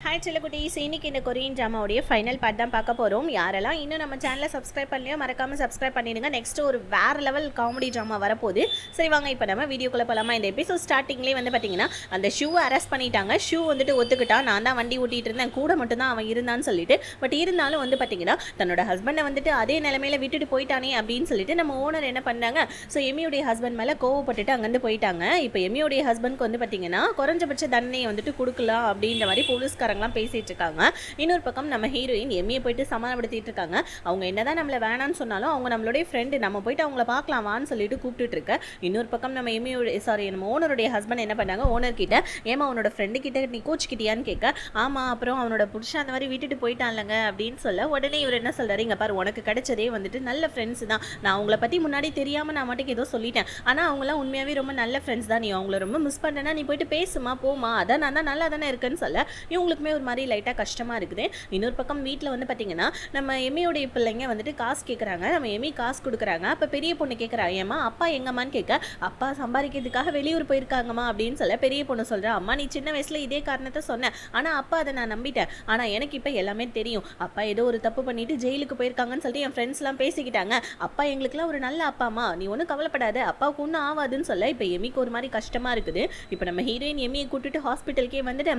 Hi செல்லக்குட்டீஸ், இன்னைக்கு இந்த Korean ட்ராமாவுடைய final part தான் பார்க்க போகிறோம். யாரெல்லாம் இன்னும் நம்ம சேனலை சப்ஸ்கிரைப் பண்ணலையோ மறக்காமல் சப்ஸ்கிரைப் பண்ணிடுங்க. நெக்ஸ்ட் ஒரு வேறு லெவல் காமெடி ட்ராமா வரப்போகுது. சரி வாங்க இப்போ நம்ம வீடியோக்குள்ளே போகலாமா. இந்த எபிசோட் ஸ்டார்டிங்லேயே வந்து பார்த்தீங்கன்னா அந்த ஷூவை அரெஸ்ட் பண்ணிட்டாங்க. ஷூ வந்துட்டு ஒத்துக்கிட்டான், நான் தான் வண்டி ஓட்டிகிட்டு இருந்தேன், கூட மட்டும்தான் அவன் இருந்தான்னு சொல்லிட்டு. பட் இருந்தாலும் வந்து பார்த்தீங்கன்னா தன்னோட ஹஸ்பண்டை வந்துட்டு அதே நிலைமையில விட்டுட்டு போயிட்டானே அப்படின்னு சொல்லிட்டு நம்ம ஓனர் என்ன பண்ணாங்க, ஸோ எம்மியோடைய ஹஸ்பண்ட் மேலே கோவப்பட்டுட்டு அங்கேருந்து போயிட்டாங்க. இப்போ எம்மியோடைய ஹஸ்பண்ட்க்கு வந்து பார்த்தீங்கன்னா குறைஞ்சபட்ச தண்டனையை வந்துட்டு கொடுக்கலாம் அப்படின்ற மாதிரி போலீஸ்காரங்களாம் பேசிட்டு இருக்காங்க. இன்னொரு பக்கம் நம்ம ஹீரோயின் எம்மியை போயிட்டு சமாதானப்படுத்திட்டு இருக்காங்க. அவங்க என்னதான் நம்மளை வேணான்னு சொன்னாலும் அவங்க நம்மளுடைய ஃப்ரெண்டு, நம்ம போயிட்டு அவங்கள பார்க்கலாமான்னு சொல்லிட்டு கூப்பிட்டுட்டு இருக்க. இன்னொரு பக்கம் நம்ம நம்ம ஓனருடைய ஹஸ்பண்ட் என்ன பண்ணாங்க, ஓனர் கிட்ட ஏமா அவனோட ஃப்ரெண்டு கிட்ட நீ கோச்சிக்கிட்டியான்னு கேட்க, ஆமா அப்புறம் அவனோட புருஷன் அந்த மாதிரி விட்டுட்டு போயிட்டான்லங்க அப்படின்னு சொல்ல, உடனே இவர் என்ன சொல்றாரு, இங்க பாரு உனக்கு கிடைச்சதே வந்துட்டு நல்ல ஃப்ரெண்ட்ஸ் தான், நான் அவங்கள பத்தி முன்னாடி தெரியாம நான் மட்டும் ஏதோ சொல்லிட்டேன், ஆனா அவங்களாம் உண்மையாவே ரொம்ப நல்ல ஃப்ரெண்ட்ஸ் தான், நீ அவங்கள ரொம்ப மிஸ் பண்ணனா நீ போயிட்டு பேசுமா போமா, அதான் நான் தான் நல்லா தானே இருக்குன்னு சொல்ல இவங்களுக்குமே ஒரு மாதிரி லைட்டாக கஷ்டமாக இருக்குது. இன்னொரு பக்கம் வீட்டில் வந்து பார்த்தீங்கன்னா நம்ம எம்மியோடைய பிள்ளைங்க வந்துட்டு காசு கேட்குறாங்க. நம்ம எம்மி காசு கொடுக்குறாங்க. அப்போ பெரிய பொண்ணு கேட்குறா, ஏம்மா அப்பா எங்கம்மான்னு கேட்க, அப்பா சம்பாதிக்கிறதுக்காக வெளியூர் போயிருக்காங்கம்மா அப்படின்னு சொல்ல பெரிய பொண்ணு சொல்கிறா, அம்மா நீ சின்ன வயசில் இதே காரணத்தை சொன்னேன், ஆனால் அப்பா அதை நான் நம்பிட்டேன், ஆனால் எனக்கு இப்போ எல்லாமே தெரியும், அப்பா ஏதோ ஒரு தப்பு பண்ணிட்டு ஜெயிலுக்கு போயிருக்காங்கன்னு சொல்லிட்டு என் ஃப்ரெண்ட்ஸ்லாம் பேசிக்கிட்டாங்க, அப்பா எங்களுக்குலாம் ஒரு நல்ல அப்பாமா, நீ ஒன்றும் கவலைப்படாத, அப்பாவுக்கு ஒன்றும் ஆகாதுன்னு சொல்ல இப்போ எம்மிக்கு ஒரு மாதிரி கஷ்டமாக இருக்குது. இப்போ நம்ம ஹீரோயின் எம்மியை கூட்டிட்டு ஹாஸ்பிட்டலுக்கே வந்துட்டு,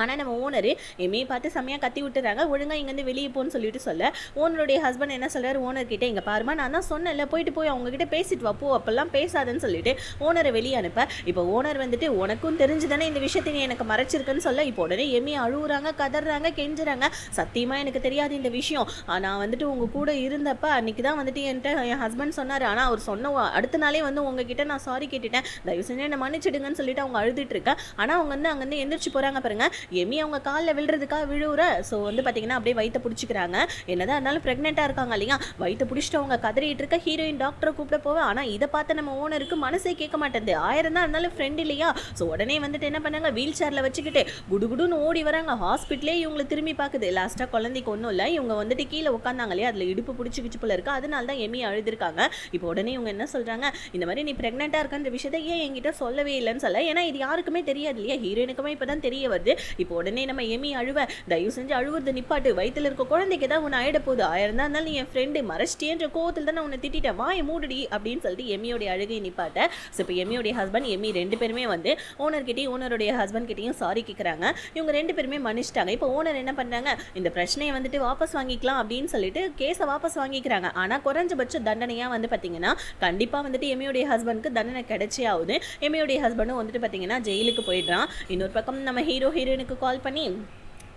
ஆனால் நம்ம ஓனரு எம்ஏ பார்த்து செம்மையாக கத்தி விட்டுறாங்க, ஒழுங்காக இங்கேருந்து வெளியே போன்னு சொல்லிட்டு சொல்ல ஓனருடைய ஹஸ்பண்ட் என்ன சொல்கிறார், ஓனர்கிட்ட இங்கே பாருமா நான் தான் சொன்னேன்ல போயிட்டு போய் அவங்ககிட்ட பேசிட்டு வா போ, அப்பெல்லாம் பேசாதுன்னு சொல்லிட்டு ஓனரை வெளியே அனுப்ப, இப்போ ஓனர் வந்துட்டு உனக்கும் தெரிஞ்சு தானே இந்த விஷயத்தை நீ எனக்கு மறைச்சிருக்குன்னு சொல்ல, இப்போ உடனே எம்ஏ அழுகுறாங்க, கதறாங்க, கெஞ்சுறாங்க, சத்தியமாக எனக்கு தெரியாது இந்த விஷயம், நான் வந்துட்டு உங்கள் கூட இருந்தப்ப அன்றைக்கி தான் வந்துட்டு என்கிட்ட என் ஹஸ்பண்ட் சொன்னார், ஆனால் அவர் சொன்ன அடுத்த நாளே வந்து உங்ககிட்ட நான் சாரி கேட்டுட்டேன், தயவு செஞ்சு என்ன மன்னிச்சிடுங்கன்னு சொல்லிட்டு அவங்க அழுதுட்டு இருக்கேன். ஆனால் அவங்க வந்து அங்கேருந்து எந்திரிச்சு போகிறாங்க பாருங்க, எம்மி அவங்க காலில் விழுறதுக்காக விழுவுற. ஸோ வந்து பார்த்தீங்கன்னா அப்படியே வயிற்ற பிடிச்சிக்கிறாங்க. என்னதான் இருந்தாலும் ப்ரெக்னெண்ட்டாக இருக்காங்க இல்லையா, வயிற்ற பிடிச்சிட்டு அவங்க கதறிட்டு இருக்க. ஹீரோயின் டாக்டரை கூப்பிட போவேன், ஆனால் இதை பார்த்து நம்ம ஓனருக்கு மனசே கேட்க மாட்டேங்குது, 1000 தான் இருந்தாலும் ஃப்ரெண்ட் இல்லையா. ஸோ உடனே வந்துட்டு என்ன பண்ணாங்க, வீல் சேரில் வச்சுக்கிட்டு குடுகுடுன்னு ஓடி வராங்க. ஹாஸ்பிட்டலே இவங்களை திரும்பி பார்க்குது. லாஸ்ட்டாக குழந்தைக்கு ஒன்றும் இல்லை, இவங்க வந்துட்டு கீழே உட்காந்தாங்க இல்லையா, அதில் இடுப்பு பிடிச்சிக்கிச்சு போல இருக்கு, அதனால தான் எம்மி அழுதுருக்காங்க. இப்போ உடனே இவங்க என்ன சொல்கிறாங்க, இந்த மாதிரி நீ ப்ரெக்னெண்ட்டாக இருக்கின்ற விஷயத்தை ஏன் என்கிட்ட சொல்லவே இல்லைன்னு சொல்ல, ஏன்னா இது யாருக்குமே தெரியாது இல்லையா, ஹீரோயினுக்குமே இப்போ தான் தெரிய வருது. இப்போ உடனே நம்ம எம்மி அழுவ, தயவு செஞ்சு அழுவுறது நிப்பாட்டு, வயிற்றுல இருக்க குழந்தைக்கு தான் உன்னை ஆயிட போகுது, 1000 தான் இருந்தாலும் நீ என் ஃப்ரெண்டு மறைச்சிட்டேன்ற கோவத்தில் தான் நான் உன்னை திட்டேன், வாயை மூடுடி அப்படின்னு சொல்லிட்டு எம்மியோடைய அழுகை நிப்பாட்ட. ஸோ இப்போ எம்மியோடைய ஹஸ்பண்ட் எம்மி 2 பேருமே வந்து ஓனர்கிட்டையும் ஓனருடைய ஹஸ்பண்ட் கிட்டையும் சாரி கேட்குறாங்க. இவங்க 2 பேருமே மன்னிச்சிட்டாங்க. இப்போ ஓனர் என்ன பண்ணுறாங்க, இந்த பிரச்சனையை வந்துட்டு வாபஸ் வாங்கிக்கலாம் அப்படின்னு சொல்லிட்டு கேஸை வாபஸ் வாங்கிக்கிறாங்க. ஆனால் குறைஞ்சபட்ச தண்டனையாக வந்து பார்த்தீங்கன்னா கண்டிப்பாக வந்துட்டு எம்மியோடைய ஹஸ்பண்டுக்கு தண்டனை கிடைச்சே ஆகுது. எம்மியோடைய ஹஸ்பண்டும் வந்துட்டு பார்த்தீங்கன்னா ஜெயிலுக்கு போயிடுறான். இன்னொரு பக்கம் நம்ம ஹீரோயினுக்கு கால் பண்ணி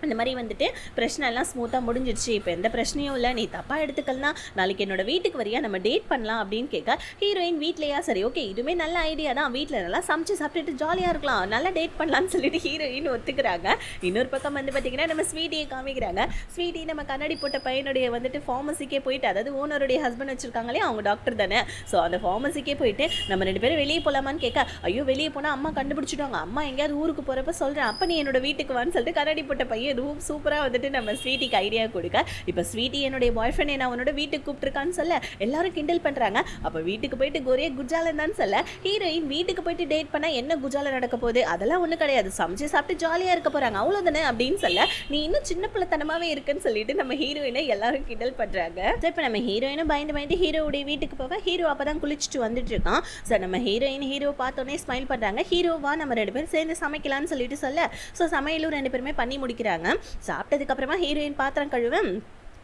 இந்த மாதிரி வந்துட்டு பிரச்சனை எல்லாம் ஸ்மூத்தாக முடிஞ்சிடுச்சு, இப்போ எந்த பிரச்சனையும் இல்லை, நீ தப்பாக எடுத்துக்கலாம், நாளைக்கு என்னோட வீட்டுக்கு வரியா நம்ம டேட் பண்ணலாம் அப்படின்னு கேட்க, ஹீரோயின் வீட்லையா, சரி ஓகே இதுவுமே நல்ல ஐடியா தான், வீட்டில் நல்லா சமைச்சு சாப்பிட்டுட்டு ஜாலியாக இருக்கலாம், நல்லா டேட் பண்ணலான்னு சொல்லிட்டு ஹீரோயின் ஒத்துக்கிறாங்க. இன்னொரு பக்கம் வந்து பார்த்திங்கன்னா நம்ம ஸ்வீட்டியை காமிக்கிறாங்க. ஸ்வீட்டி நம்ம கண்ணாடி போட்ட பையனுடைய வந்துட்டு ஃபார்மசிக்கே போயிட்டு, அதாவது ஓனருடைய ஹஸ்பண்ட் வச்சுருக்காங்களே அவங்க டாக்டர் தானே, ஸோ அந்த ஃபார்மசிக்கே போயிட்டு நம்ம 2 பேரும் வெளியே போகலாமான்னு கேட்க, ஐயோ வெளியே போனால் அம்மா கண்டுபிடிச்சிடுவாங்க, அம்மா எங்கேயாவது ஊருக்கு போகிறப்ப சொல்கிறேன், அப்போ நீ என்னோட வீட்டுக்கு வான்னு சொல்லிட்டு கண்ணாடி போட்ட பையன் ரூம் சூப்பராக வந்துட்டு நம்ம ஸ்வீட்டிக்கு ஐடியா கொடுக்க, இப்போ ஸ்வீட்டி என்னுடைய பாய் ஃப்ரெண்ட் என்ன அவனோட வீட்டுக்கு கூப்பிட்டுருக்கான்னு சொல்ல எல்லாரும் கிண்டல் பண்ணுறாங்க. அப்போ வீட்டுக்கு போயிட்டு ஒரே குஜாலன் தான் சொல்ல, ஹீரோயின் வீட்டுக்கு போயிட்டு டேட் பண்ணால் என்ன குஜால நடக்க போகுது, அதெல்லாம் ஒன்றும் கிடையாது, சமைச்சு சாப்பிட்டு ஜாலியாக இருக்க போகிறாங்க அவ்வளோதானே அப்படின்னு சொல்ல, நீ இன்னும் சின்ன பிள்ளைத்தனமாகவே இருக்குன்னு சொல்லிட்டு நம்ம ஹீரோயினை எல்லாரும் கிண்டல் பண்ணுறாங்க. ஸோ இப்போ நம்ம ஹீரோயினும் பயந்து ஹீரோவுடைய வீட்டுக்கு போக, ஹீரோ அப்போ தான் குளிச்சுட்டு வந்துட்டு இருக்கான். ஸோ நம்ம ஹீரோ பார்த்தோன்னே ஸ்மைல் பண்ணுறாங்க, ஹீரோவா நம்ம 2 பேரும் சேர்ந்து சமைக்கலான்னு சொல்லிட்டு சொல்ல, ஸோ சமையலும் 2 பேருமே பண்ணி முடிக்கிறாங்க. சாப்பிட்டதுக்கு அப்புறமா ஹீரோயின் பாத்திரம் கழுவ,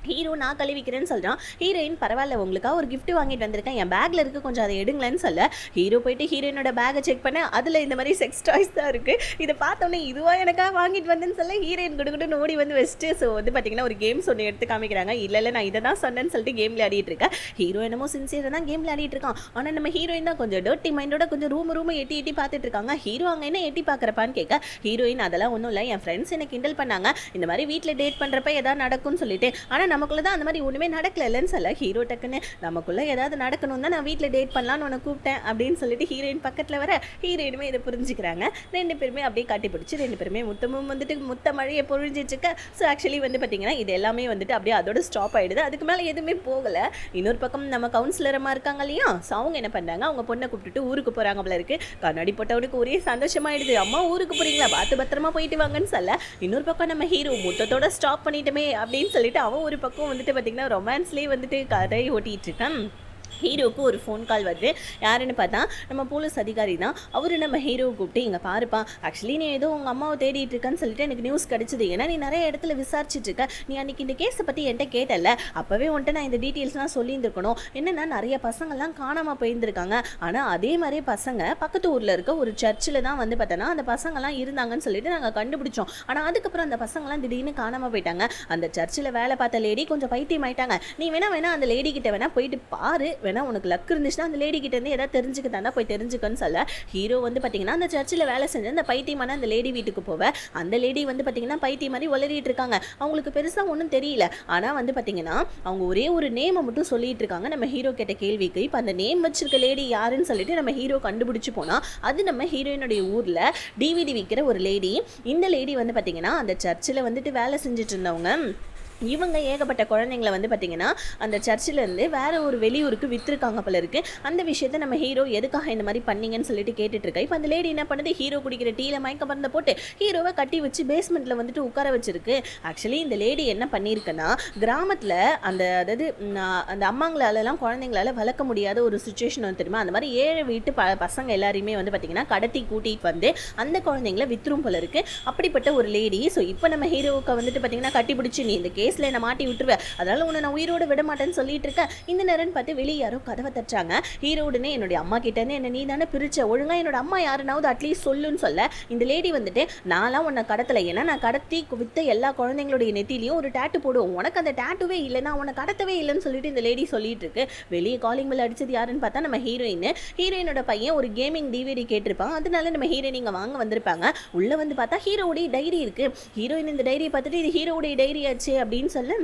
ஹீரோ நான் கழுவிக்கிறேன்னு சொல்கிறான். ஹீரோயின் பரவாயில்ல உங்களுக்காக ஒரு கிஃப்ட் வாங்கிட்டு வந்திருக்கேன், என் பேக்கில் இருக்குது கொஞ்சம் அதை எடுங்களேன்னு சொல்ல, ஹீரோ போயிட்டு ஹீரோயினோட பேக்கை செக் பண்ண அதில் இந்த மாதிரி செக்ஸ் டாய்ஸ் தான் இருக்குது. இதை பார்த்தோன்னே இதுவாக எனக்காக வாங்கிட்டு வந்தேன்னு சொல்ல ஹீரோயின் குடுகுடுன்னு ஓடி வந்து வச்சுட்டு, ஸோ வந்து பார்த்தீங்கன்னா ஒரு கேம்ஸ் ஒன்று எடுத்து காமிக்கிறாங்க. இல்லை நான் இதை தான் சொன்னேன்னு சொல்லிட்டு கேம் விளையாடிட்டு இருக்கேன். ஹீரோ என்னமோ சின்சியராக தான் கேம் விளையாடிட்டு இருக்கான். ஆனால் நம்ம ஹீரோயின் தான் கொஞ்சம் டர்ட்டி மைண்டோட கொஞ்சம் ரூம் எட்டி பார்த்துட்டு இருக்காங்க. ஹீரோ அங்கே என்ன எட்டி பார்க்குறப்பான்னு கேட்க, ஹீரோயின் அதெல்லாம் ஒன்றும் இல்லை, என் ஃப்ரெண்ட்ஸ் எனக்கு கிண்டல் பண்ணாங்க, இந்த மாதிரி வீட்டில் டேட் பண்ணுறப்ப எதாவது நடக்கும்னு சொல்லிட்டு, ஆனால் ஆனால் நமக்குள்ளே தான் அந்த மாதிரி ஒன்றுமே நடக்கலன்னு சொல்ல ஹீரோ டக்குன்னு நமக்குள்ளே ஏதாவது நடக்கணும் தான் நான் வீட்டில் டேட் பண்ணலான்னு உன்னை கூப்பிட்டேன் அப்படின்னு சொல்லிட்டு ஹீரோயின் பக்கத்தில் வர ஹீரோயினுமே இதை புரிஞ்சுக்கிறாங்க. ரெண்டு பேருமே அப்படியே கட்டி பிடிச்சி ரெண்டு பேருமே முத்தமும் வந்துட்டு முத்த மழையை பொழிஞ்சிச்சுக்க. ஸோ ஆக்சுவலி வந்து பார்த்தீங்கன்னா இது எல்லாமே வந்துட்டு அப்படியே அதோட ஸ்டாப் ஆகிடுது. அதுக்கு மேலே எதுவுமே போகலை. இன்னொரு பக்கம் நம்ம கவுன்சிலரமாக இருக்காங்க இல்லையா, ஸோ அவங்க என்ன பண்ணுறாங்க, அவங்க பொண்ணை கூப்பிட்டுட்டு ஊருக்கு போகிறாங்க போல இருக்கு. கண்ணாடி போட்டவனுக்கு ஒரே சந்தோஷமாயிடுது. அம்மா ஊருக்கு போகிறீங்களா, பார்த்து பத்திரமா போயிட்டு வாங்கன்னு சொல்ல இன்னொரு பக்கம் நம்ம ஹீரோ முத்தத்தோட ஸ்டாப் பண்ணிட்டோமே அப்படின்னு சொல்லிட்டு அவன் ஒரு பக்கம் வந்துட்டு பார்த்தீங்கன்னா ரொமான்ஸ்லேயே வந்துட்டு கதை ஓட்டிகிட்டு இருக்கான். ஹீரோவுக்கு ஒரு ஃபோன் கால் வருது. யாருன்னு பார்த்தா நம்ம போலீஸ் அதிகாரி தான். அவர் நம்ம ஹீரோவை கூப்பிட்டு இங்கே பாருப்பா, ஆக்சுவலி நீ ஏதோ உங்கள் அம்மாவை தேடிட்டு இருக்கன்னு சொல்லிட்டு எனக்கு நியூஸ் கிடச்சிது. ஏன்னா நீ நிறைய இடத்துல விசாரிச்சுட்டு இருக்க. நீ அன்றைக்கி இந்த கேஸை பற்றி என்கிட்ட கேட்டல, அப்போவே வந்துட்டு நான் இந்த டீட்டெயில்ஸ்லாம் சொல்லியிருந்துருக்கணும். என்னென்னா நிறைய பசங்கள்லாம் காணாமல் போயிருந்துருக்காங்க. ஆனால் அதே மாதிரி பசங்க பக்கத்து ஊரில் இருக்க ஒரு சர்ச்சில் தான் வந்து பார்த்தோன்னா அந்த பசங்கள்லாம் இருந்தாங்கன்னு சொல்லிட்டு நாங்கள் கண்டுபிடிச்சோம். ஆனால் அதுக்கப்புறம் அந்த பசங்கள்லாம் திடீர்னு காணாமல் போயிட்டாங்க. அந்த சர்ச்சில் வேலை பார்த்த லேடி கொஞ்சம் பைத்தியம் ஆயிட்டாங்க. நீ வேணா அந்த லேடி கிட்ட வேணா போயிட்டு பாரு, வேணா உனக்கு லக் இருந்துச்சுன்னா அந்த லேடி கிட்ட இருந்து ஏதாவது தெரிஞ்சுக்க தானே போய் தெரிஞ்சுக்கன்னு சொல்ல ஹீரோ வந்து பார்த்தீங்கன்னா அந்த சர்ச்சில் வேலை செஞ்சு அந்த பைத்தியமான அந்த லேடி வீட்டுக்கு போவேன். அந்த லேடி வந்து பார்த்தீங்கன்னா பைத்தியம் மாதிரி உளறிட்டு இருக்காங்க. அவங்களுக்கு பெருசாக ஒன்றும் தெரியல. ஆனால் வந்து பார்த்தீங்கன்னா அவங்க ஒரே ஒரு நேமை மட்டும் சொல்லிட்டு இருக்காங்க. நம்ம ஹீரோ கேட்ட கேள்விக்கு இப்போ அந்த நேம் வச்சிருக்க லேடி யாருன்னு சொல்லிட்டு நம்ம ஹீரோ கண்டுபிடிச்சு போனால் அது நம்ம ஹீரோயினுடைய ஊரில் டிவிடி விற்கிற ஒரு லேடி. இந்த லேடி வந்து பார்த்தீங்கன்னா அந்த சர்ச்சில் வந்துட்டு வேலை செஞ்சுட்டு இருந்தவங்க. இவங்க ஏகப்பட்ட குழந்தைங்களை வந்து பார்த்திங்கன்னா அந்த சர்ச்சிலேருந்து வேறு ஒரு வெளியூருக்கு விற்றுருக்காங்க போல இருக்குது. அந்த விஷயத்தை நம்ம ஹீரோ எதுக்காக இந்த மாதிரி பண்ணிங்கன்னு சொல்லிட்டு கேட்டுட்ருக்கா. இப்போ அந்த லேடி என்ன பண்ணுது, ஹீரோ குடிக்கிற டீயில் மயக்க மருந்தை போட்டு ஹீரோவை கட்டி வச்சு பேஸ்மெண்ட்டில் வந்துட்டு உட்கார வச்சிருக்கு. ஆக்சுவலி இந்த லேடி என்ன பண்ணியிருக்குன்னா கிராமத்தில் அதாவது அந்த அம்மாங்களாலலாம் குழந்தைங்களால வளர்க்க முடியாத ஒரு சுச்சுவேஷன் வந்து தெரியுமா, அந்த மாதிரி ஏழை வீட்டு பசங்க எல்லாரையுமே வந்து பார்த்திங்கன்னா கடத்தி கூட்டிகிட்டு வந்து அந்த குழந்தைங்கள வித்துரும் போல இருக்குது. அப்படிப்பட்ட ஒரு லேடி. ஸோ இப்போ நம்ம ஹீரோவுக்கு வந்துட்டு பார்த்திங்கன்னா கட்டி பிடிச்சி நீ இந்த கேஸில் என்ன மாட்டி விட்டுருவேன், அதனால உன்னை நான் உயிரோடு விட மாட்டேன்னு சொல்லிட்டு இருக்கேன். இந்த நேரம் பார்த்து வெளியே யாரோ கதவை தட்டாங்க. ஹீரோடுனே என்னுடைய அம்மா கிட்டேருந்து என்ன நீ தானே பிரிச்ச, ஒழுங்கா என்னோட அம்மா யாருனாவது அட்லீஸ்ட் சொல்லுன்னு சொல்ல இந்த லேடி வந்துட்டு நான்லாம் உன்னை கடத்தலை, ஏன்னா நான் கடத்தி வித்த எல்லா குழந்தைங்களுடைய நெத்திலையும் ஒரு டேட்டு போடுவோம், உனக்கு அந்த டேட்டுவே இல்லைன்னா உன்னை கடத்தவே இல்லைன்னு சொல்லிட்டு இந்த லேடி சொல்லிட்டு இருக்கு. வெளியே காலிங் பெல் அடிச்சது யாருன்னு பார்த்தா நம்ம ஹீரோயினோட பையன் ஒரு கேமிங் டிவிடி கேட்டிருப்பான். அதனால நம்ம ஹீரோயின் இங்கே வாங்க வந்திருப்பாங்க. உள்ள வந்து பார்த்தா ஹீரோவுடைய டைரி இருக்கு. ஹீரோயின் இந்த டைரியை பார்த்துட்டு இது ஹீரோவுடைய டைரி ஆச்சு அப்படின்னு சொல்ல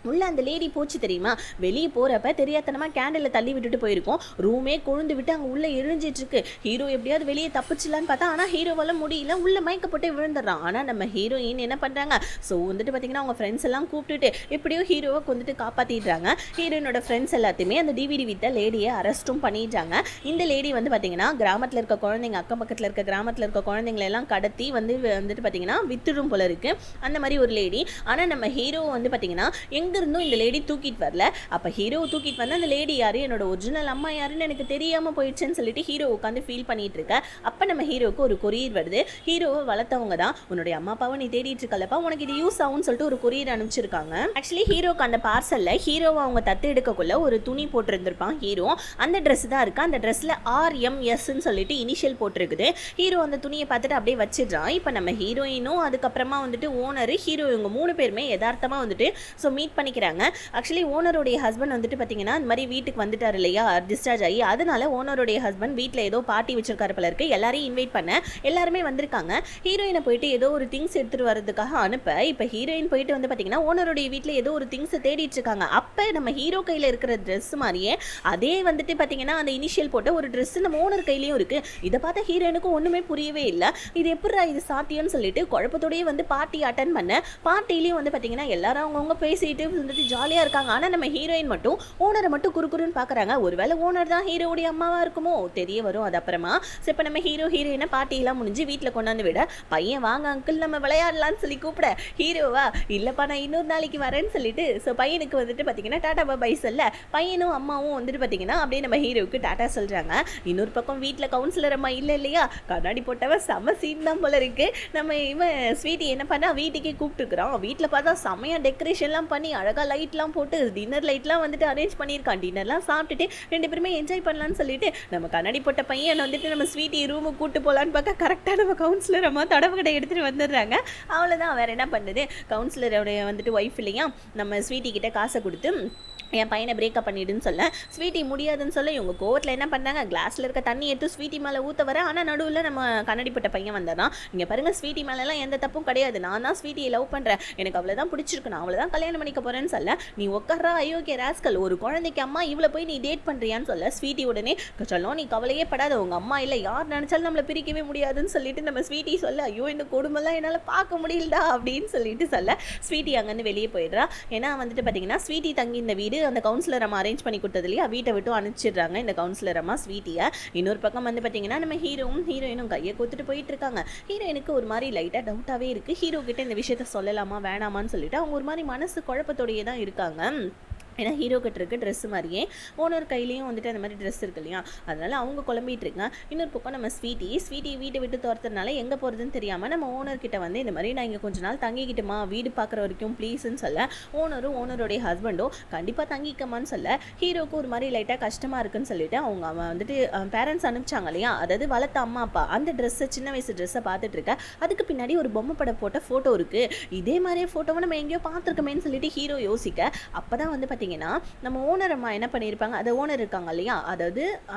உள்ள அந்த லேடி போச்சு தெரியுமா. வெளியே போகிறப்ப தெரியாதனமாக கேண்டில் தள்ளி விட்டுட்டு போயிருக்கோம். ரூமே கொழுந்து விட்டு அங்கே உள்ளே எரிஞ்சிட்ருக்கு. ஹீரோ எப்படியாவது வெளியே தப்பிச்சிடலான்னு பார்த்தா ஆனால் ஹீரோவால் முடியல, உள்ளே மயக்கப்பட்டு விழுந்துடுறான். ஆனால் நம்ம ஹீரோயின் என்ன பண்ணுறாங்க, ஸோ வந்துட்டு பார்த்திங்கன்னா அவங்க ஃப்ரெண்ட்ஸ் எல்லாம் கூப்பிட்டுட்டு எப்படியோ ஹீரோவை வந்துட்டு காப்பாற்றிடுறாங்க. ஹீரோயினோட ஃப்ரெண்ட்ஸ் எல்லாத்தையுமே அந்த டிவிடி வித்த லேடியை அரெஸ்ட்டும் பண்ணிட்டாங்க. இந்த லேடி வந்து பார்த்திங்கன்னா கிராமத்தில் இருக்க குழந்தைங்க, அக்கம் பக்கத்தில் இருக்க கிராமத்தில் இருக்க குழந்தைங்களெல்லாம் கடத்தி வந்துட்டு பார்த்திங்கன்னா வித்துடும் போல இருக்குது. அந்த மாதிரி ஒரு லேடி. ஆனால் நம்ம ஹீரோ வந்து பார்த்திங்கன்னா இருந்தும் இந்த லேடி தூக்கிட்டு வரல. அப்போ ஹீரோ தூக்கிட்டு வந்து அந்த லேடி யாரு, என்னோட ஒரிஜினல் அம்மா யாருன்னு எனக்கு தெரியாமல் போயிடுச்சுன்னு சொல்லிட்டு ஹீரோ உட்காந்து ஃபீல் பண்ணிட்டு இருக்க. அப்போ நம்ம ஹீரோவுக்கு ஒரு கொரியர் வருது. ஹீரோவை வளர்த்தவங்க தான் உன்னுடைய அம்மா அப்பாவை நீ தேடிட்டு இருக்கலப்பா, உனக்கு இது யூஸ் ஆகும்னு சொல்லிட்டு ஒரு கொரியர் அனுப்பிச்சிருக்காங்க. ஆக்சுவலி ஹீரோக்கு அந்த பார்சலில் ஹீரோவை அவங்க தத்து எடுக்கக்குள்ள ஒரு துணி போட்டிருந்திருப்பான் ஹீரோ. அந்த ட்ரெஸ் தான் இருக்கு. அந்த ட்ரெஸ்ஸில் RMSன்னு சொல்லிட்டு இனிஷியல் போட்டிருக்குது. ஹீரோ அந்த துணியை பார்த்துட்டு அப்படியே வச்சிடுறான். இப்போ நம்ம ஹீரோயினும் அதுக்கப்புறமா வந்துட்டு ஓனர் ஹீரோ இவங்க 3 பேருமே யதார்த்தமாக வந்துட்டு ஸோ மீட் பண்ணிக்கிறாங்க. ஆக்சுவலி ஓனருடைய ஹஸ்பண்ட் வந்துட்டு பார்த்தீங்கன்னா இந்த மாதிரி வீட்டுக்கு வந்துட்டார் இல்லையா டிஸ்சார்ஜ் ஆகி, அதனால ஓனருடைய ஹஸ்பண்ட் வீட்டில் ஏதோ பார்ட்டி வச்சிருக்காரு போல இருக்கு. எல்லாரையும் இன்வைட் பண்ண எல்லாருமே வந்திருக்காங்க. ஹீரோயினை போயிட்டு ஏதோ ஒரு திங்ஸ் எடுத்துட்டு வரதுக்காக அனுப்ப இப்போ ஹீரோயின் போயிட்டு வந்து பார்த்தீங்கன்னா ஓனருடைய வீட்டில் ஏதோ ஒரு திங்ஸை தேடிட்டு இருக்காங்க. அப்போ நம்ம ஹீரோ கையில் இருக்கிற ட்ரெஸ் மாதிரியே அதே வந்துட்டு பார்த்தீங்கன்னா அந்த இனிஷியல் போட்ட ஒரு ட்ரெஸ் நம்ம ஓனர் கையிலையும் இருக்கு. இதை பார்த்தா ஹீரோயினுக்கும் ஒன்றுமே புரியவே இல்லை. இது எப்படா இது சாத்தியம்னு சொல்லிட்டு குழப்பத்தோடய வந்து பார்ட்டி அட்டன் பண்ண. பார்ட்டிலையும் வந்து பார்த்தீங்கன்னா எல்லாரும் அவங்கவுங்க பேசிட்டு வந்துட்டு ஜாலியாக இருக்காங்க. ஆனால் நம்ம ஹீரோயின் மட்டும் ஓனரை மட்டும் குறுக்குறுன்னு பார்க்குறாங்க. ஒருவேளை ஓனர் தான் ஹீரோவுடைய அம்மாவாக இருக்குமோ தெரிய வரும் அது அப்புறமா. ஸோ இப்போ நம்ம ஹீரோயினை பார்ட்டியெல்லாம் முடிஞ்சு வீட்டில் கொண்டாந்து விட பையன் வாங்க அங்கிள் நம்ம விளையாடலான்னு சொல்லி கூப்பிட ஹீரோவா இல்லைப்பா நான் இன்னொரு நாளைக்கு வரேன்னு சொல்லிட்டு ஸோ பையனுக்கு வந்துட்டு பார்த்தீங்கன்னா டாட்டா பாய் சொல்ல பையனும் அம்மாவும் வந்துட்டு பார்த்தீங்கன்னா அப்படியே நம்ம ஹீரோவுக்கு டாட்டா சொல்கிறாங்க. இன்னொரு பக்கம் வீட்டில் கவுன்சிலர் அம்மா இல்லை இல்லையா, கண்ணாடி போட்டவ செம சீன் தான் போல இருக்கு. நம்ம இவன் ஸ்வீட்டி என்ன பண்ணா வீட்டுக்கே கூப்பிட்டுருக்குறான். வீட்டில் பார்த்தா செமையாக டெக்கரேஷன்லாம் பண்ணி அழகாக லைட்லாம் போட்டு டின்னர் லைட்லாம் வந்துட்டு அரேஞ்ச் பண்ணியிருக்கான். டின்னர்லாம் சாப்பிட்டுட்டு 2 பேருமே என்ஜாய் பண்ணலான்னு சொல்லிட்டு நம்ம கண்ணாடி போட்ட பையன் வந்துட்டு நம்ம ஸ்வீட்டி ரூமுக்கு கூட்டு போகலான்னு பார்க்க கரெக்டாக நம்ம கவுன்சிலர் அம்மா தடவை கடை எடுத்துகிட்டு வந்துடுறாங்க. அவ்வளோதான், வேறு என்ன பண்ணுது, கவுன்சிலரோடைய வந்துட்டு ஒய்ஃப் இல்லையா நம்ம ஸ்வீட்டி கிட்ட காசை கொடுத்து என் பையனை பிரேக்கப் பண்ணிடுன்னு சொல்ல ஸ்வீட்டி முடியாதுன்னு சொல்ல இவங்க கோவத்தில் என்ன பண்ணாங்க, கிளாஸில் இருக்க தண்ணி எடுத்து ஸ்வீட்டி மேலே ஊற்ற வர. ஆனால் நடுவில் நம்ம கண்ணடிப்பட்ட பையன் வந்தாதான், இங்கே பாருங்கள் ஸ்வீட்டி மேலெலாம் எந்த தப்பும் கிடையாது, நான் தான் ஸ்வீட்டியை லவ் பண்ணுறேன், எனக்கு அவ்வளோ தான் பிடிச்சிருக்கு, நான் அவ்வளோ தான் கல்யாணம் பண்ணிக்க போகிறேன்னு சொல்ல நீ உட்காரா அயோக்கிய ராஸ்கல், ஒரு குழந்தைக்கு அம்மா இவ்வளோ போய் நீ டேட் பண்ணுறியான்னு சொல்ல ஸ்வீட்டி உடனே சொல்லும் நீ கவலையே படாத, உங்கள் அம்மா இல்லை யார் நினச்சாலும் நம்மளை பிரிக்கவே முடியாதுன்னு சொல்லிட்டு நம்ம ஸ்வீட்டி சொல்ல ஐயோ இந்த கொடுமெல்லாம் என்னால் பார்க்க முடியலடா அப்படின்னு சொல்லிட்டு சொல்ல ஸ்வீட்டி அங்கேருந்து வெளியே போயிடுறா. ஏன்னா வந்துட்டு பார்த்தீங்கன்னா ஸ்வீட்டி தங்கி இந்த வீடு அந்த கவுன்சிலர் அம்மா அரேஞ்ச் பண்ணி கொடுத்ததுலேயே வீட்டை விட்டு அனுப்பிச்சிடுறாங்க இந்த கவுன்சிலர் அம்மா ஸ்வீட்டியை. இன்னொரு பக்கம் வந்து பார்த்தீங்கன்னா நம்ம ஹீரோயினும் கையை கொடுத்துட்டு போயிட்டு இருக்காங்க. ஹீரோயினுக்கு ஒரு மாதிரி லைட்டாக டவுட்டாகவே இருக்குது, ஹீரோ கிட்ட இந்த விஷயத்த சொல்லலாமா வேணாமான்னு சொல்லிட்டு அவங்க ஒரு மாதிரி மனசு குழப்பத்தோடையே தான் இருக்காங்க. ஏன்னா ஹீரோ கிட்ட இருக்க ட்ரெஸ் மாதிரியே ஓனர் கையிலையும் வந்துட்டு அந்த மாதிரி ட்ரெஸ் இருக்கு இல்லையா, அதனால அவங்க குழம்பிட்டு இருக்காங்க. இன்னொரு பக்கம் நம்ம ஸ்வீட்டி வீட்டை விட்டு துரத்துறதுனால எங்கே போகிறதுன்னு தெரியாமல் நம்ம ஓனர்கிட்ட வந்து இந்த மாதிரி நான் இங்கே கொஞ்ச நாள் தங்கிக்கிட்டுமா வீடு பார்க்குற வரைக்கும் ப்ளீஸ்ன்னு சொல்ல ஓனருடைய ஹஸ்பண்டும் கண்டிப்பாக தங்கிக்கமான்னு சொல்ல ஹீரோக்கு ஒரு மாதிரி லைட்டாக கஷ்டமாக இருக்குன்னு சொல்லிட்டு அவங்க வந்துட்டு பேரண்ட்ஸ் அனுப்பிச்சாங்க இல்லையா, அதாவது வளர்த்த அம்மா அப்பா அந்த ட்ரெஸ்ஸை சின்ன வயசு ட்ரெஸ்ஸை பார்த்துட்டு இருக்க. அதுக்கு பின்னாடி ஒரு பொம்மை படம் போட்ட ஃபோட்டோ இருக்குது, இதே மாதிரியே ஃபோட்டோவை நம்ம எங்கேயோ பார்த்துருக்கமேன்னு சொல்லிட்டு ஹீரோ யோசிக்க. அப்போ தான் வந்து நம்ம ஓனர் அம்மா என்ன பண்ணியிருப்பாங்க, அது ஓனர் இருக்காங்க இல்லையா, அதாவது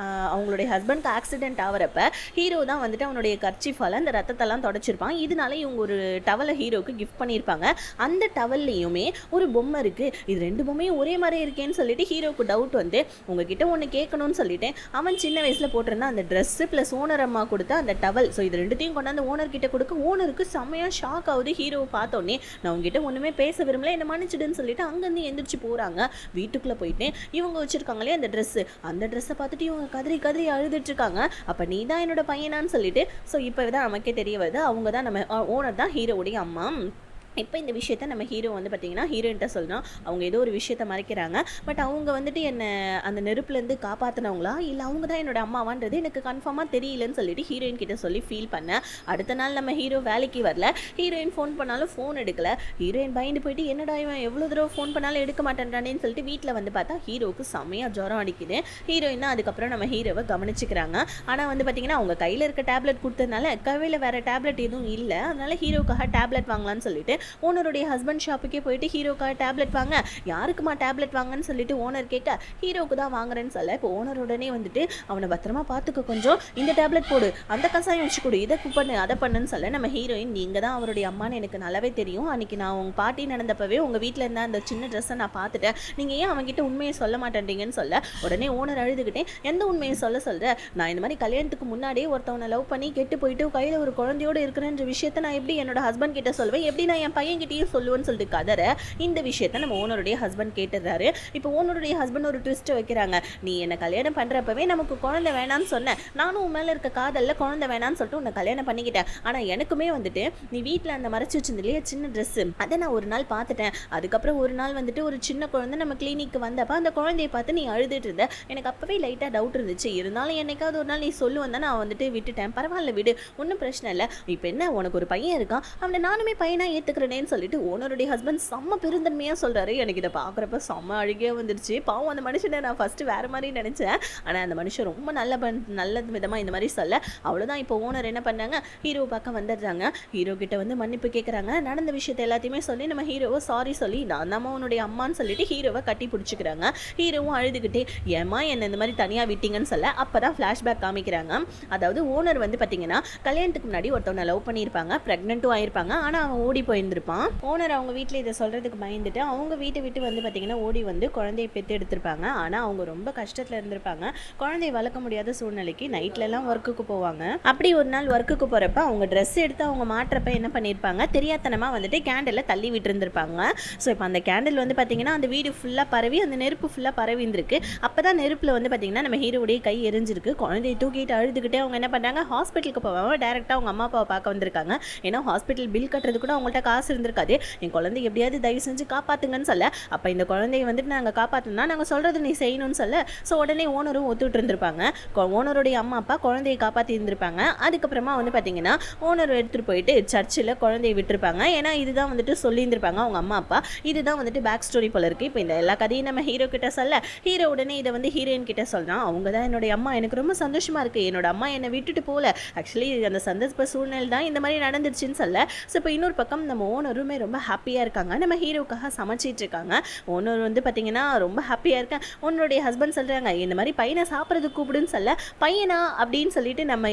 அவங்களுடைய ஹஸ்பண்ட்க்கு ஆக்சிடென்ட் ஆகிறப்ப ஹீரோ தான் வந்துட்டு அவனுடைய கர்ச்சீஃபால் அந்த ரத்தத்தெல்லாம் தொடச்சிருப்பான். இதனால இவங்க ஒரு டவலை ஹீரோக்கு கிஃப்ட் பண்ணியிருப்பாங்க. அந்த டவல்லையுமே ஒரு பொம்மை இருக்குது, இது 2 பொம்மையும் ஒரே மாதிரி இருக்கேன்னு சொல்லிட்டு ஹீரோக்கு டவுட் வந்து உங்ககிட்ட ஒன்று கேட்கணும்னு சொல்லிட்டு அவன் சின்ன வயசில் போட்டிருந்தான் அந்த ட்ரெஸ்ஸு ப்ளஸ் ஓனர் அம்மா கொடுத்த அந்த டவல், ஸோ இது 2த்தையும் கொண்டாந்து ஓனர்கிட்ட கொடுக்க ஓனருக்கு செம்மையாக ஷாக் ஆகுது. ஹீரோவை பார்த்தோன்னே நான் உங்ககிட்ட ஒன்றுமே பேச விரும்பல என்ன மன்னிச்சிடுன்னு சொல்லிட்டு அங்கேருந்து எந்திரிச்சு போகிறாங்க. வீட்டுக்குள்ளே போயிட்டு இவங்க வச்சுருக்காங்களே அந்த ட்ரெஸ்ஸை பார்த்துட்டு இவங்க கதறி அழுதுட்டு இருக்காங்க. அப்போ நீ தான் என்னோட பையனான்னு சொல்லிட்டு ஸோ இப்போ தான் நமக்கே தெரிய வருது அவங்க தான் நம்ம ஓனர் தான் ஹீரோவுடைய அம்மா. இப்போ இந்த விஷயத்த நம்ம ஹீரோ வந்து பார்த்திங்கன்னா ஹீரோயின்ட்ட சொல்லணும், அவங்க ஏதோ ஒரு விஷயத்த மறைக்கிறாங்க, பட் அவங்க வந்துட்டு என்னை அந்த நெருப்புலேருந்து காப்பாற்றினவங்களா இல்லை அவங்க தான் என்னோட அம்மாவான்றது எனக்கு கன்ஃபார்மாக தெரியலன்னு சொல்லிட்டு ஹீரோயின் கிட்ட சொல்லி ஃபீல் பண்ணேன். அடுத்த நாள் நம்ம ஹீரோ வேலைக்கு வரல, ஹீரோயின் ஃபோன் பண்ணாலும் ஃபோன் எடுக்கல. ஹீரோயின் பயந்து போயிட்டு என்னடா இவன் எவ்வளோ தடவை ஃபோன் பண்ணாலும் எடுக்க மாட்டேன்றானேன்னு சொல்லிட்டு வீட்டில் வந்து பார்த்தா ஹீரோவுக்கு செம்மையாக ஜுரம் அடிக்குது. ஹீரோயின் தான் அதுக்கப்புறம் நம்ம ஹீரோவை கவனிச்சுக்கிறாங்க. ஆனால் வந்து பார்த்திங்கன்னா அவங்க கையில் இருக்க டேப்லெட் கொடுத்ததுனால கையில் வேறு டேப்லெட் எதுவும் இல்லை, அதனால ஹீரோக்காக டேப்லெட் வாங்கலான்னு சொல்லிட்டு ஓனருடைய ஹஸ்பண்ட் ஷாப்புக்கே போயிட்டு ஹீரோக்காக டேப்லெட் வாங்க, யாருக்குமா டேப்லெட் வாங்கன்னு சொல்லிட்டு ஓனர் கேட்க ஹீரோக்கு தான் வாங்குறேன்னு சொல்ல. இப்போ ஓனர் உடனே வந்துட்டு அவனை பத்திரமா பார்த்துக்க, கொஞ்சம் இந்த டேப்லெட் போடு, அந்த கசாயம் வச்சு கொடு, இதை பண்ணு அதை பண்ணுன்னு சொல்ல நம்ம ஹீரோயின் நீங்கள் தான் அவருடைய அம்மான்னு எனக்கு நல்லாவே தெரியும், அன்றைக்கி நான் உங்கள் பாட்டி நடந்தப்பவே உங்கள் வீட்டில் இருந்தால் அந்த சின்ன ட்ரெஸ்ஸை நான் பார்த்துட்டேன், நீங்கள் ஏன் அவங்ககிட்ட உண்மையை சொல்ல மாட்டேன்றீங்கன்னு சொல்ல உடனே ஓனர் அழுதுகிட்டேன் எந்த உண்மையை சொல்கிறேன், நான் இந்த மாதிரி கல்யாணத்துக்கு முன்னாடியே ஒருத்தவனை லவ் பண்ணி கெட்டு போயிட்டு கையில் ஒரு குழந்தையோடு இருக்கிறேன்ற விஷயத்தை நான் எப்படி என்னோட ஹஸ்பண்ட் கிட்ட சொல்வேன், எப்படி நான் என் பையன்கிட்டையும் சொல்லுவேன்னு சொல்லிட்டு கதற இந்த விஷயத்த நம்ம ஓனருடைய ஹஸ்பண்ட் கேட்டுறாரு. இப்போ ஓனருடைய ஹஸ்பண்ட் ஒரு ட்விஸ்ட் வைக்கிறாங்க, நீ என்னை கல்யாணம் பண்ணுறப்பவே நமக்கு குழந்தை வேணான்னு சொன்னேன், நானும் உன் மேலே இருக்க காதலில் குழந்தை வேணான்னு சொல்லிட்டு உன்னை கல்யாணம் பண்ணிக்கிட்டேன், ஆனால் எனக்குமே வந்துட்டு நீ வீட்டில் அந்த மறைச்சி வச்சிருந்தில்லையே சின்ன ட்ரெஸ்ஸு அதை நான் ஒரு நாள் பார்த்துட்டேன், அதுக்கப்புறம் ஒரு நாள் வந்துட்டு ஒரு சின்ன குழந்தை நம்ம கிளினிக்கு வந்தப்போ அந்த குழந்தைய பார்த்து நீ அழுதுட்டு இருந்த, எனக்கு அப்போவே லைட்டாக டவுட் இருந்துச்சு, இருந்தாலும் என்னைக்காவது ஒரு நாள் நீ சொல்லுவேன் தான் நான் வந்துட்டு விட்டுட்டேன், பரவாயில்ல விடு ஒன்றும் பிரச்சனை இல்லை, இப்போ என்ன உனக்கு ஒரு பையன் இருக்கான் அவனை நானுமே பையனாக ஏற்றுக்கிறேன்னு சொல்லிட்டு ஓனருடைய ஹஸ்பண்ட் செம்ம பெருந்தன்மையாக சொல்கிறாரு. எனக்கு இதை பார்க்குறப்ப செம்ம அழுகையாக வந்துருச்சு. பாவம் அந்த மனுஷனை நான் ஃபஸ்ட்டு வேறு மாதிரி நினச்சேன், ஆனால் அந்த மனுஷன் ரொம்ப நல்ல விதமாக இந்த மாதிரி சொல்ல அவ்வளோதான். இப்போ ஓனர் என்ன பண்ணாங்க, ஹீரோ பார்க்க வந்துடுறாங்க, ஹீரோ கிட்ட வந்து மன்னிப்பு கேட்குறாங்க, நடந்த விஷயத்தை எல்லாத்தையுமே சொல்லி நம்ம ஹீரோவை சாரி சொல்லி நான் தான் உன்னுடைய அம்மான்னு சொல்லிட்டு ஹீரோவை கட்டி பிடிச்சிக்கிறாங்க. ஹீரோவும் அழுதுகிட்டே ஏமா என்ன இந்த மாதிரி தனியாக விட்டீங்கன்னு சொல்ல அப்போ தான் ஃப்ளாஷ்பேக் காமிக்கிறாங்க. அதாவது ஓனர் வந்து பார்த்தீங்கன்னா கல்யாணத்துக்கு முன்னாடி ஒருத்தவனை லவ் பண்ணியிருப்பாங்க, ப்ரெக்னென்ட்டும் ஆயிருப்பாங்க, ஆனால் அவன் ஓடி போயிருந்திருப்பான். ஓனர் அவங்க வீட்டில் இதை சொல்கிறதுக்கு பயந்துட்டு அவங்க வீட்டை விட்டு வந்து பார்த்திங்கன்னா ஓடி வந்து குழந்தைய பெற்று எடுத்திருப்பாங்க. ஆனால் அவங்க ரொம்ப கஷ்டத்தில் இருந்திருப்பாங்க, குழந்தைய வளர்க்க முடியாத சூழ்நிலைக்கு நைட்லலாம் ஒர்க்குக்கு போவாங்க. அப்படி ஒரு நாள் ஒர்க்குக்கு போகிறப்ப அவங்க ட்ரெஸ் எடுத்து அவங்க மாட்டுறப்ப என்ன பண்ணியிருப்பாங்க, தெரியாதனமாக வந்துட்டு கேண்டிலை தள்ளி விட்டு இருந்திருப்பாங்க. ஸோ இப்போ அந்த கேண்டில் வந்து பார்த்திங்கன்னா அந்த வீடு ஃபுல்லாக பரவி அந்த நெருப்பு ஃபுல்லாக பரவி இருந்திருக்கு. அப்போ தான் நெருப்பில் வந்து பார்த்திங்கன்னா நம்ம ஹீரோடைய கை எரிஞ்சிருக்கு. குழந்தைய தூக்கிட்டு அழுதுகிட்டே அவங்க என்ன பண்ணுறாங்க, ஹாஸ்பிட்டலுக்கு போவாங்க, டேரெக்டாக அவங்க அம்மா அப்பாவை பார்க்க வந்திருக்காங்க. ஏன்னா ஹாஸ்பிட்டல் பில் கட்டுறது கூட அவங்கள்ட்ட காசு இருந்திருக்காது. என் குழந்தை எப்படியாவது தயவு செஞ்சு காப்பாற்றுங்கன்னு சொல்ல அப்போ இந்த குழந்தைய வந்துட்டு நாங்கள் காப்பாற்றணும்னா நாங்கள் சொல்கிறது நீ செய்யணும்னு சொல்ல ஸோ உடனே ஓனரும் ஒத்துட்டு இருந்திருப்பாங்க. ஓனருடைய அம்மா அப்பா குழந்தையை காப்பாற்றி இருந்திருப்பாங்க. அதுக்கப்புறமா வந்து பார்த்திங்கன்னா ஓனர் எடுத்துகிட்டு போயிட்டு சர்ச்சில் குழந்தைய விட்டுருப்பாங்க. ஏன்னா இதுதான் வந்துட்டு சொல்லியிருந்திருப்பாங்க அவங்க அம்மா அப்பா, இதுதான் வந்துட்டு பேக் ஸ்டோரி போல இருக்குது. இப்போ இந்த எல்லா கதையும் நம்ம ஹீரோ கிட்ட சொல்ல ஹீரோ உடனே இதை வந்து ஹீரோயின் கிட்ட சொல்கிறான், அவங்க தான் என்னுடைய அம்மா, எனக்கு ரொம்ப சந்தோஷமாக இருக்குது, என்னோட அம்மா என்னை விட்டுட்டு போகல, ஆக்சுவலி அந்த சந்தர்ப்ப சூழ்நிலை தான் இந்த மாதிரி நடந்துருச்சுன்னு சொல்ல. ஸோ இப்போ இன்னொரு பக்கம் நம்ம ஓனருமே ரொம்ப ஹாப்பியாக இருக்காங்க. நம்ம ஹீரோக்காக சமைச்சிட்டு இருக்காங்க. ஓனர் வந்து பார்த்தீங்கன்னா ரொம்ப ஹாப்பியாக இருக்கேன். உன்னுடைய ஹஸ்பண்ட் சொல்கிறாங்க, இந்த மாதிரி பையனை சாப்பிட்றதுக்கு கூப்பிடுன்னு சொல்ல, பையனா அப்படின்னு சொல்லிட்டு நம்ம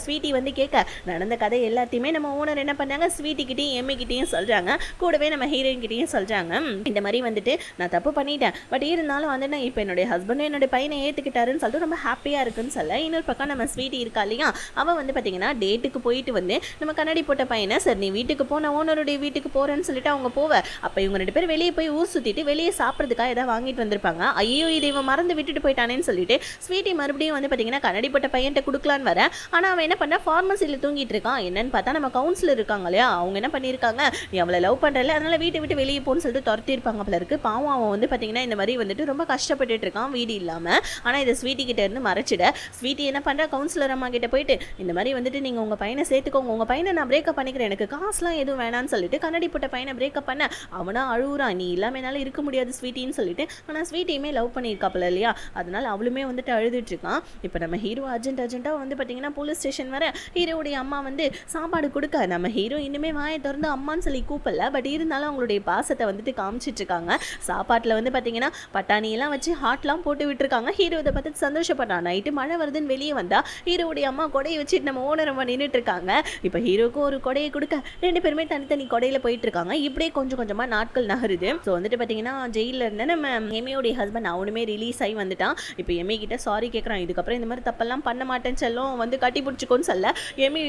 ஸ்வீட்டி வந்து கேட்க, நடந்த கதை எல்லாத்தையுமே நம்ம ஓனர் என்ன பண்ணாங்க, ஸ்வீட்டிக்கிட்டையும் எம்மிக்கிட்டையும் சொல்கிறாங்க. கூடவே நம்ம ஹீரோயின்கிட்டையும் சொல்கிறாங்க, இந்த மாதிரி வந்துட்டு நான் தப்பு பண்ணிட்டேன், பட் இருந்தாலும் வந்து நான் இப்போ என்னுடைய ஹஸ்பண்டும் என்னுடைய பையனை ஏற்றுக்கிட்டாருன்னு சொல்லிட்டு ரொம்ப ஹாப்பியாக இருக்குன்னு சொல்ல, இன்னொரு பக்கம் நம்ம ஸ்வீட்டி இருக்கா இல்லையா, அவள் வந்து பார்த்தீங்கன்னா டேட்டுக்கு போயிட்டு வந்து நம்ம கண்ணாடி போட்ட பையனை, சரி நீ வீட்டுக்கு போ, நான் ஓனருடைய வீட்டுக்கு போகிறேன்னு சொல்லிட்டு அவங்க போவேன். அப்போ இவங்க 2 பேரும் வெளியே போய் ஊர் சுற்றிட்டு வெளியே சாப்பிட்றதுக்காக ஏதாவது வாங்கிட்டு வந்திருப்பாங்க. ஐயோ இதை இவன் மறந்து விட்டுட்டு போயிட்டானேன்னு சொல்லிட்டு ஸ்வீட்டி மறுபடியும் வந்து பார்த்தீங்கன்னா கண்ணாடி போட்ட பையன்ட்ட கொடுக்கலான்னு வர, ஆனால் அவன் என்ன பண்ண, ஃபார்மசியில் தூங்கிட்டு இருக்கான். என்னன்னு பார்த்தா நம்ம கவுன்சிலர் இருக்காங்க இல்லையா, அவங்க என்ன பண்ணியிருக்காங்க, நீ அவளை லவ் பண்ணுறல அதனால வீட்டை விட்டு வெளியே போன்னு சொல்லிட்டு துரத்திருப்பாங்க போல இருக்கு. பாவம் அவன் வந்து பார்த்தீங்கன்னா இந்த மாதிரி வந்துட்டு ரொம்ப கஷ்டப்பட்டுட்டு இருக்கான் வீடு இல்லாமல். ஆனால் இதை ஸ்வீட்டி கிட்ட இருந்து மறைச்சிட, ஸ்வீட்டி என்ன பண்ணுறா, கவுன்சிலர் அம்மா கிட்ட போயிட்டு இந்த மாதிரி வந்துட்டு நீங்கள் உங்கள் பையனை சேர்த்துக்கோங்க, உங்கள் பையனை நான் பிரேக்கப் பண்ணிக்கிறேன், எனக்கு காசுலாம் எதுவும் வேணான்னு சொல்லிட்டு கண்ணாடி போட்ட பையனை பிரேக்கப் பண்ண, அவனா அழுகுறான், நீ இல்லாமல் என்னால் இருக்க முடியாது ஸ்வீட்டின்னு சொல்லிட்டு. ஆனால் ஸ்வீட்டியுமே லவ் பண்ணியிருக்காப்புல இல்லையா, அதனால அவளுமே வந்துட்டு அழுதுட்டு இருக்கான். இப்போ நம்ம ஹீரோ அர்ஜென்ட்டாக வந்து பார்த்தீங்கன்னா போலீஸ் ஸ்டேஷன் வர, ஹீரோடைய அம்மா வந்து சாப்பாடு கொடுக்க, நம்ம ஹீரோ இன்னுமே வாயை திறந்து அம்மான்னு சொல்லி கூப்பிடல, பட் இருந்தாலும் அவங்களுடைய பாசத்தை வந்துட்டு காமிச்சிட்டு இருக்காங்க. சாப்பாட்டில் வந்து பார்த்தீங்கன்னா பட்டாணியெல்லாம் வச்சு ஹாட்லாம் போட்டு விட்டுருக்காங்க. ஹீரோ இதை பார்த்து சந்தோஷப்படுறான். நைட்டு மழை வருதுன்னு வெளியே வந்தா ஹீரோடைய அம்மா கொடையை வச்சுட்டு நம்ம ஓனரம்மா நின்றுட்டு இருக்காங்க. இப்போ ஹீரோக்கும் ஒரு கொடையை கொடுக்க 2 பேருமே தனித்தனி கொடையில் போயிட்டு இருக்காங்க. இப்படியே கொஞ்சம் கொஞ்சமாக நாட்கள் நகருது. ஸோ வந்துட்டு பார்த்தீங்கன்னா ஜெயிலில் இருந்த நம்ம எம்மியோடைய ஹஸ்பண்ட் அவனுமே ரிலீஸ் ஆகி வந்துட்டான். இப்போ எம்மி கிட்ட சாரி கேட்குறான், இதுக்கப்புறம் இந்த மாதிரி தப்பெல்லாம் பண்ண மாட்டேன்னு செல்லும் வந்து கட்டி பிடிச்சிக்கோன்னு சொல்ல, எம்மி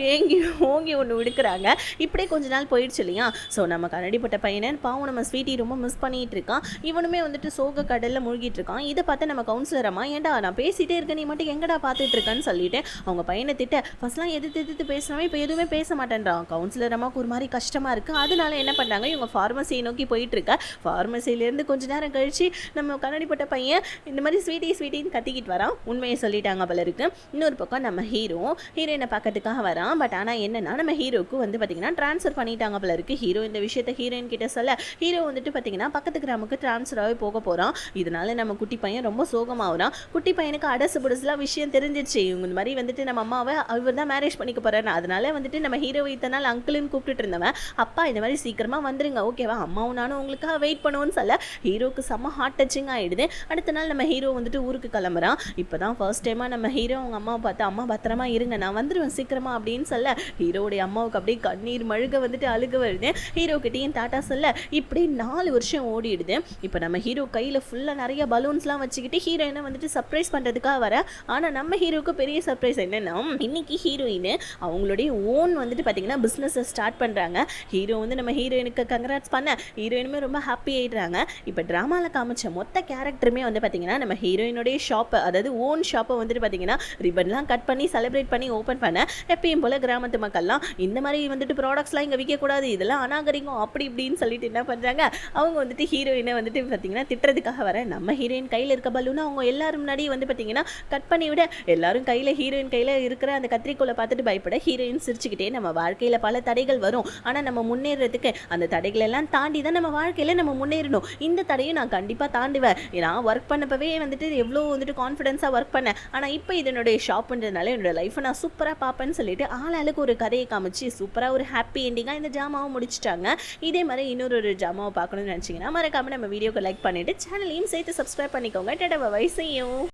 ஓங்கி ஒன்று விடுக்கிறாங்க. இப்படியே கொஞ்ச நாள் போயிடுச்சு இல்லையா. ஸோ நம்ம கண்ணடிப்பட்ட பையனை பாவம் நம்ம ஸ்வீட்டி ரொம்ப மிஸ் பண்ணிட்டு இருக்கான். இவனுமே வந்துட்டு சோக கடலில் மூழ்கிட்டு இருக்கான். இதை பார்த்து நம்ம கவுன்சிலர் அம்மா, ஏன்டா நான் பேசிட்டே இருக்கேன், நீ மட்டும் எங்கடா பார்த்துட்டு இருக்கேன்னு சொல்லிட்டு அவங்க பையனை திட்ட, ஃபர்ஸ்ட்லாம் எதிர்த்து பேசினவன் இப்போ எதுவுமே பேச மாட்டேன்றான். கவுன்சிலர் அம்மாவுக்கு ஒரு மாதிரி கஷ்டமாக இருக்குது. அதனால என்ன பண்ணுறாங்க, இவங்க ஃபார்மசியை நோக்கி போயிட்டு இருக்க. ஃபார்மசியிலேருந்து கொஞ்ச நேரம் கழிச்சு நம்ம கண்ணடிப்பட்ட பையன் இந்த மாதிரி ஸ்வீட்டின்னு கத்திக்கிட்டு வரான். உண்மையை சொல்லிட்டாங்க போல இருக்கு. இன்னொரு பக்கம் நம்ம ஹீரோயினை பார்க்கறதுக்காக வரான். பட் ஆனால் என்னன்னா நம்ம ஹீரோக்கு வந்து பார்த்தீங்கன்னா ட்ரான்ஸ்ஃபர் பண்ணிட்டாங்க போல இருக்கு. ஹீரோ இந்த விஷயத்தை ஹீரோயின் கிட்ட சொல்ல, ஹீரோ வந்துட்டு பார்த்தீங்கன்னா பக்கத்து கிராமுக்கு ட்ரான்ஸ்ஃபராகவே போக போகிறான். இதனால நம்ம குட்டி பையன் ரொம்ப சோகமாகறான். குட்டி பையனுக்கு அடசு புடசுலாம் விஷயம் தெரிஞ்சிச்சு. இவங்க இந்த மாதிரி வந்துட்டு நம்ம அம்மாவை அவர் தான் மேரேஜ் பண்ணிக்க போறாரு. அதனால வந்துட்டு நம்ம ஹீரோவை இத்தனை நாள் அங்கிள்னு கூப்பிட்டுட்டு இருந்தவன், அப்பா இந்த மாதிரி சீக்கிரமா வந்துருங்க ஓகேவா, அம்மாவும் நானும் உங்களுக்காக வெயிட் பண்ணுவோன்னு சொல்ல, ஹீரோக்கு செம்ம ஹார்ட் டச்சிங் ஆயிடுது. அடுத்த நாள் நம்ம ஹீரோ வந்துட்டு ஊருக்கு கிளம்புறான். இப்போதான் ஃபர்ஸ்ட் டைமா நம்ம ஹீரோ அவங்க அம்மாவை பார்த்து, அம்மா பத்திரமா இருங்க நான் வந்துடுவேன் சீக்கிரமா அப்படின்னு சொல்ல, ஹீரோடைய அம்மாவுக்கு அப்படியே கண்ணீர் மழுக வந்துட்டு அழுக வருது. ஹீரோ கிட்டையும் டாட்டா சொல்ல, இப்படி 4 வருஷம் ஓடிடுது. இப்போ நம்ம ஹீரோ கையில் ஃபுல்லாக நிறைய பலூன்ஸ்லாம் வச்சுக்கிட்டு ஹீரோயினை வந்துட்டு சர்ப்ரைஸ் பண்ணுறதுக்காக வர. ஆனால் நம்ம ஹீரோக்கு பெரிய சர்ப்ரைஸ் என்னன்னா, இன்னைக்கு ஹீரோயின் அவங்களுடைய ஓன் வந்துட்டு பார்த்தீங்கன்னா பிஸ்னஸை ஸ்டார்ட் பண்ணுறாங்க. ஹீரோ வந்து நம்ம ஹீரோயினுக்கு கங்க்ராட்ஸ் பண்ண, ஹீரோயினுமே ரொம்ப ஹாப்பி ஆகிடுறாங்க. இப்போ ட்ராமாவில் காமிச்ச மொத்த கேரக்டருமே வந்து பார்த்தீங்கன்னா நம்ம ஹீரோயினுடைய ஷாப்பை, அதாவது ஓன் ஷாப்பை வந்துட்டு பார்த்தீங்கன்னா ரிப்பன்லாம் கட் பண்ணி செலிப்ரேட் பண்ணி ஓப்பன் பண்ண, எப்பயும் போல் கிராமத்து மக்கள்லாம் இந்த மாதிரி வந்துட்டு ப்ராடக்ட்ஸ்லாம் இங்கே விற்கக்கூடாது, இதெல்லாம் அநாகரிகம் அப்படி இப்படின்னு சொல்லிட்டு என்ன பண்ணுறாங்க, அவங்க வந்துட்டு ஹீரோயினை வந்துட்டு பார்த்தீங்கன்னா திட்டுறதுக்காக வர, நம்ம ஹீரோயின் கையில் இருக்க பலூனை அவங்க எல்லாரும் முன்னாடி வந்து பார்த்தீங்கன்னா கட் பண்ணி விட, எல்லாரும் கையில் ஹீரோயின் கையில் இருக்கிற அந்த கத்திரிக்கோலை பார்த்துட்டு பயப்பட, ஹீரோயின் சிரிச்சுக்கிட்டே நம்ம வாழ்க்கையில் பல தடைகள் வரும், ஆனால் நம்ம முன்னேறதுக்கு அந்த தடைகள் எல்லாம் தாண்டி தான் நம்ம வாழ்க்கையில் நம்ம முன்னேறணும், இந்த தடையும் நான் கண்டிப்பாக தாண்டுவேன், நான் ஒர்க் பண்ணப்பவே வந்துட்டு எவ்வளோ வந்துட்டு கான்ஃபிடென்ஸாக ஒர்க் பண்ணேன், ஆனால் இப்போ இதனுடைய ஷாப்புன்றதுனால என்னோட லைஃப்பை நான் சூப்பராக பார்ப்பேன்னு சொல்லிட்டு ஆளாளுக்கு ஒரு கதையை காமிச்சு சூப்பராக ஒரு ஹாப்பி எண்டிங்காக இந்த ஜாமாவை முடிச்சிட்டாங்க. இதே மாதிரி இன்னொரு ஜாமாவை பார்க்கணும்னு நினச்சிங்கன்னா மறக்காம நம்ம வீடியோக்கு லைக் பண்ணிவிட்டு சேனலையும் சேர்த்து சப்ஸ்கிரைப் பண்ணிக்கோங்க. Ta ta bye bye, see you.